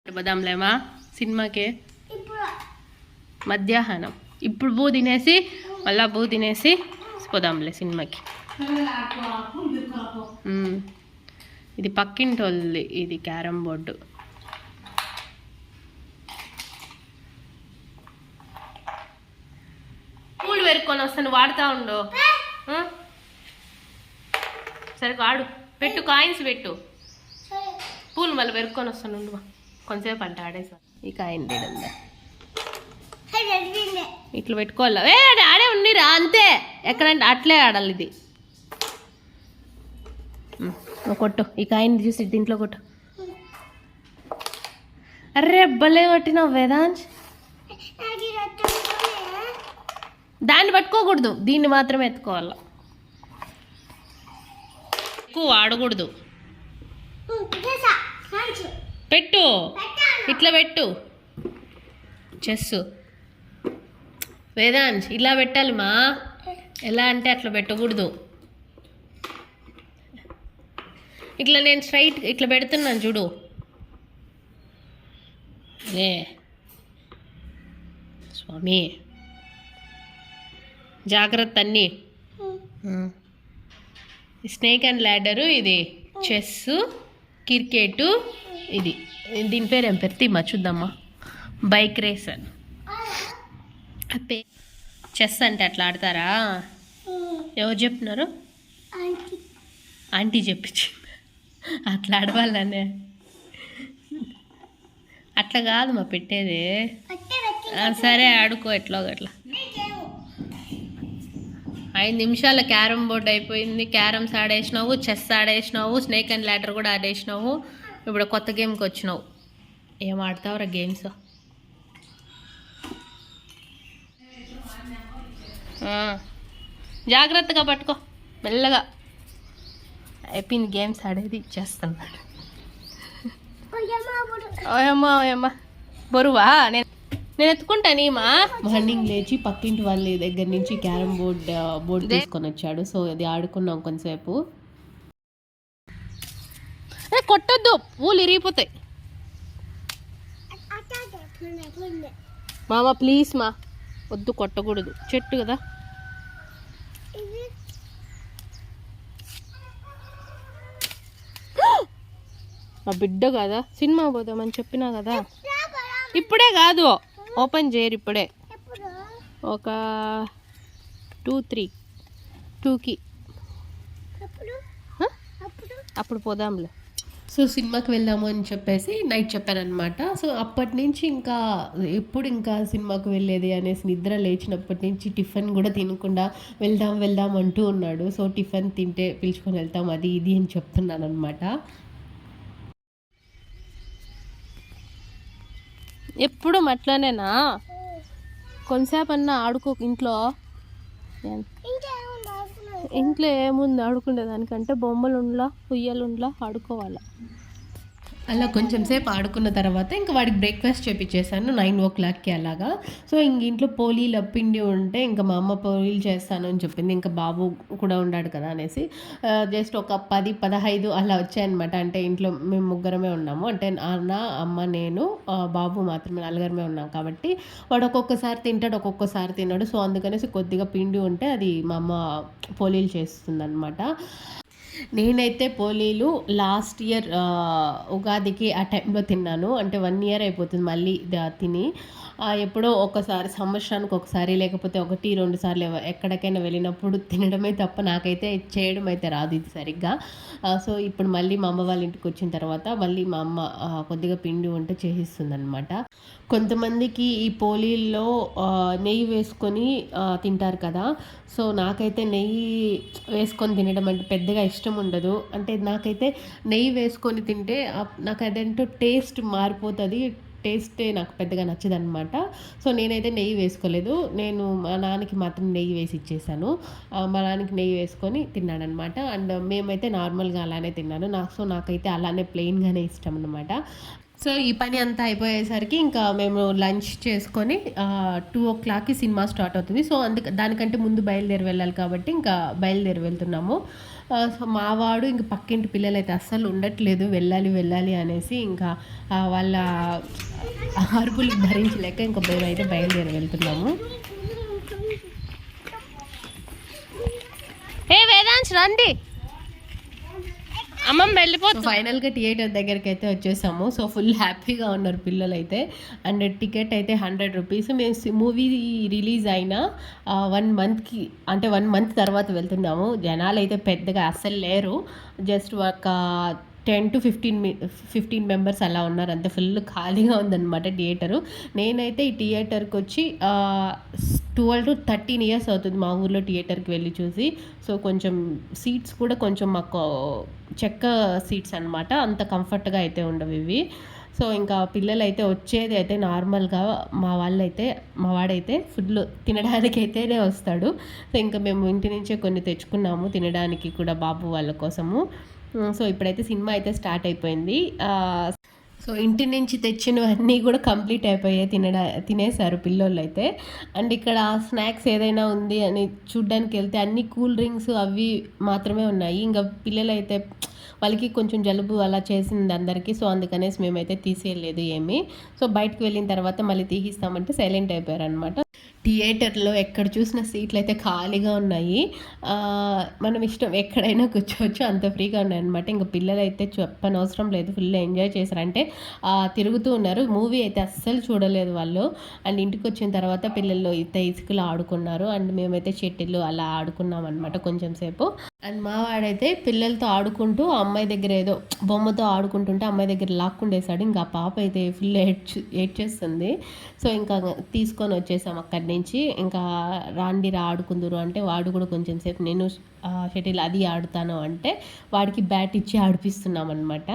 పోదాంలేమా సినిమాకి మధ్యాహ్నం. ఇప్పుడు బూ తినేసి మళ్ళా బూ తినేసి పోదాంలే సినిమాకి. ఇది పక్కింటోళ్ళది, ఇది క్యారమ్ బోర్డు. పూలు పెరుక్కొని వస్తాను, వాడుతూ ఉండు. సరే ఆడు, పెట్టు, కాయిన్స్ పెట్టు. పూలు మళ్ళీ పెరుక్కొని వస్తాను ఉండు, కొంతసేపు అంటే ఆడేసా. ఈ కాయిన్ తీడందా ఇట్లా పెట్టుకోవాలా? ఆడే ఉండిరా అంతే, ఎక్కడంటే అట్లే ఆడాలి. ఇది కొట్టు, ఈ కాయిన్ చూసి దీంట్లో కొట్టు. అర్రే భలే కొట్టినావు వేదాంశ్. దాన్ని పట్టుకోకూడదు, దీన్ని మాత్రమే ఎత్తుకోవాలా. ఎక్కువ ఆడకూడదు. పెట్టు, ఇట్లా పెట్టు. చెస్ వేదాంశ్ ఇలా పెట్టాలి మా. ఎలా అంటే అట్లా పెట్టకూడదు. ఇట్లా నేను స్ట్రైట్ ఇట్లా పెడుతున్నాను చూడు. లే స్వామి, జాగ్రత్త అన్నీ. స్నేక్ అండ్ ల్యాడరు, ఇది చెస్, క్రికెట్. ఇది దీని పేరు ఏం పేరు తీమా చూద్దామా. Bike racer. చెస్ అంటే అట్లా ఆడతారా? ఎవరు చెప్తున్నారు? ఆంటీ చెప్పించి అట్లా ఆడవాళ్ళనే. అట్లా కాదు మా పెట్టేది. సరే ఆడుకో ఎట్లో అట్లా. 5 నిమిషాల క్యారమ్ బోర్డ్ అయిపోయింది. క్యారమ్స్ ఆడేసినావు, చెస్ ఆడేసినావు, స్నేక్ అండ్ ల్యాడర్ కూడా ఆడేసినావు. ఇప్పుడు కొత్త గేమ్కి వచ్చినావు. ఏం ఆడతావురా గేమ్స్? జాగ్రత్తగా పట్టుకో, మెల్లగా. అయిపోయింది గేమ్స్ ఆడేది, ఇచ్చేస్తున్నాడు. ఓయమ్మా బరువా? నేను ఎత్తుకుంటాను. మా మార్నింగ్ లేచి పక్కింటి వాళ్ళ దగ్గర నుంచి క్యారమ్ బోర్డు తీసుకొని వచ్చాడు. సో అది ఆడుకున్నాం కొంతసేపు. కొట్టొద్దు, పూలు ఇరిగిపోతాయి. మామ ప్లీజ్ మా, వద్దు, కొట్టకూడదు, చెట్టు కదా. మా బిడ్డ కదా, సినిమా పోదామని చెప్పినా కదా. ఇప్పుడే కాదు, ఓపెన్ చేయరు ఇప్పుడే. ఒక 2-3 అప్పుడు పోదాంలే. సో సినిమాకి వెళ్దాము అని చెప్పేసి నైట్ చెప్పానమాట. సో అప్పటి నుంచి ఇంకా ఎప్పుడు ఇంకా సినిమాకి వెళ్ళేది అనేసి నిద్ర లేచినప్పటి నుంచి టిఫిన్ కూడా తినకుండా వెళ్దాం అంటూ ఉన్నాడు. సో టిఫిన్ తింటే పిలుచుకొని వెళ్తాం, అది ఇది అని చెప్తున్నాను అనమాట. ఎప్పుడు అట్లానేనా? కొంతసేపు అన్నా ఆడుకో. ఇంట్లో ఏముంది ఆడుకునే దానికంటే బొమ్మలు ఉండలా, ఉయ్యాలు ఉండలా, ఆడుకోవాలా. అలా కొంచెం సేపు ఆడుకున్న తర్వాత ఇంకా వాడికి బ్రేక్ఫాస్ట్ చేపించేసాను 9 o'clockకి అలాగా. సో ఇంట్లో పోలీలు పిండి ఉంటే ఇంకా మా అమ్మ పోలీలు చేస్తాను అని చెప్పింది. ఇంకా బాబు కూడా ఉన్నాడు కదా అనేసి జస్ట్ ఒక 10-15 అలా వచ్చాయన్నమాట. అంటే ఇంట్లో మేము ముగ్గురమే ఉన్నాము, అంటే నాన్న, అమ్మ, నేను, బాబు మాత్రమే, నలుగురమే ఉన్నాం కాబట్టి వాడు ఒక్కొక్కసారి తింటాడు, ఒక్కొక్కసారి తిన్నాడు. సో అందుకనేసి కొద్దిగా పిండి ఉంటే అది మా అమ్మ పోలీలు చేస్తుంది అనమాట. నేనైతే పోలీలు లాస్ట్ ఇయర్ ఉగాదికి ఆ టైంలో తిన్నాను. అంటే 1 year అయిపోతుంది మళ్ళీ తిని. ఎప్పుడో ఒకసారి, సంవత్సరానికి ఒకసారి, లేకపోతే 1-2 సార్లు ఎక్కడికైనా వెళ్ళినప్పుడు తినడమే తప్ప నాకైతే చేయడం అయితే రాదు ఇది సరిగ్గా. సో ఇప్పుడు మళ్ళీ మా అమ్మ వాళ్ళ ఇంటికి వచ్చిన తర్వాత మళ్ళీ మా అమ్మ కొద్దిగా పిండి ఉంటే చేసిస్తుంది అనమాట. కొంతమందికి ఈ పోలీల్లో నెయ్యి వేసుకొని తింటారు కదా. సో నాకైతే నెయ్యి వేసుకొని తినడం అంటే పెద్దగా ఇష్టం ఉండదు. అంటే నాకైతే నెయ్యి వేసుకొని తింటే నాకు అదేంటో టేస్ట్ మారిపోతుంది, టేస్టే నాకు పెద్దగా నచ్చదనమాట. సో నేనైతే నెయ్యి వేసుకోలేదు. నేను మా నాన్నకి మాత్రం నెయ్యి వేసి ఇచ్చేసాను. మా నాన్నకి నెయ్యి వేసుకొని తిన్నాడనమాట. అండ్ మేమైతే నార్మల్గా అలానే తిన్నాను. నాకైతే అలానే ప్లెయిన్గానే ఇష్టం అనమాట. సో ఈ పని అంతా అయిపోయేసరికి ఇంకా మేము లంచ్ చేసుకొని 2 o'clockకి సినిమా స్టార్ట్ అవుతుంది. సో దానికంటే ముందు బయలుదేరి వెళ్ళాలి కాబట్టి ఇంకా బయలుదేరి వెళ్తున్నాము. సో మా వాడు ఇంక పక్కింటి పిల్లలు అయితే అస్సలు ఉండట్లేదు, వెళ్ళాలి వెళ్ళాలి అనేసి. ఇంకా వాళ్ళ అరుపులు భరించలేక ఇంకా మేమైతే బయలుదేరి వెళ్తున్నాము. ఏ వేదాంశ్ రండి, అమ్మమ్మ వెళ్ళిపోతుంది. ఫైనల్గా థియేటర్ దగ్గరికి అయితే వచ్చేసాము. సో ఫుల్ హ్యాపీగా ఉన్నారు పిల్లలు అయితే. అండ్ టికెట్ అయితే 100 రూపీస్. మేము మూవీ రిలీజ్ అయిన 1 మంత్కి అంటే 1 మంత్ తర్వాత వెళ్తున్నాము. జనాలు అయితే పెద్దగా అస్సలు లేరు, జస్ట్ ఒక 10 to 15 మెంబర్స్ అలా ఉన్నారు అంతే. ఫుల్ ఖాళీగా ఉందన్నమాట థియేటరు. నేనైతే ఈ థియేటర్కి వచ్చి 12 to 13 ఇయర్స్ అవుతుంది మా ఊర్లో థియేటర్కి వెళ్ళి చూసి. సో కొంచెం సీట్స్ కూడా కొంచెం మాకు చెక్క సీట్స్ అనమాట, అంత కంఫర్ట్గా అయితే ఉండవు ఇవి. సో ఇంకా పిల్లలు అయితే వచ్చేది అయితే నార్మల్గా మా వాడైతే ఫుడ్ తినడానికి అయితేనే వస్తాడు. సో ఇంకా మేము ఇంటి నుంచే కొన్ని తెచ్చుకున్నాము తినడానికి కూడా బాబు వాళ్ళ కోసము. సో ఇప్పుడైతే సినిమా అయితే స్టార్ట్ అయిపోయింది. సో ఇంటి నుంచి తెచ్చినవన్నీ కూడా కంప్లీట్ అయిపోయాయి, తినేశారు పిల్లోళ్ళు అయితే. అండ్ ఇక్కడ స్నాక్స్ ఏదైనా ఉంది అని చూడ్డానికి వెళ్తే అన్ని కూల్ డ్రింక్స్ అవి మాత్రమే ఉన్నాయి. ఇంకా పిల్లలు అయితే వాళ్ళకి కొంచెం జలుబు అలా చేసింది అందరికీ. సో అందుకనేసి మేమైతే తీసేయలేదు ఏమీ. సో బయటకు వెళ్ళిన తర్వాత మళ్ళీ తీసిస్తామంటే సైలెంట్ అయిపోయారు అనమాట. థియేటర్లో ఎక్కడ చూసిన సీట్లు అయితే ఖాళీగా ఉన్నాయి. మనం ఇష్టం ఎక్కడైనా కూర్చోవచ్చు, అంత ఫ్రీగా ఉన్నాయన్నమాట. ఇంకా పిల్లలు అయితే చెప్పనవసరం లేదు, ఫుల్ ఎంజాయ్ చేశారు. అంటే తిరుగుతూ ఉన్నారు. మూవీ అయితే అస్సలు చూడలేదు వాళ్ళు. అండ్ ఇంటికి వచ్చిన తర్వాత పిల్లలు అయితే ఇసుకలో ఆడుకున్నారు. అండ్ మేమైతే షటిల్ అలా ఆడుకున్నాం అనమాట కొంచెం సేపు. అండ్ మా వాడైతే పిల్లలతో ఆడుకుంటూ అమ్మాయి దగ్గర ఏదో బొమ్మతో ఆడుకుంటుంటే అమ్మాయి దగ్గర లాక్కుండేశాడు. ఇంకా పాప అయితే ఫుల్ ఏడ్ చేస్తుంది. సో ఇంకా తీసుకొని వచ్చేసాం అక్కడి నుంచి. ఇంకా రాండిరా ఆడుకుందరు అంటే వాడు కూడా కొంచెం సేపు నేను షటిల్ అది ఆడుతాను అంటే వాడికి బ్యాట్ ఇచ్చి ఆడిపిస్తున్నాం అనమాట.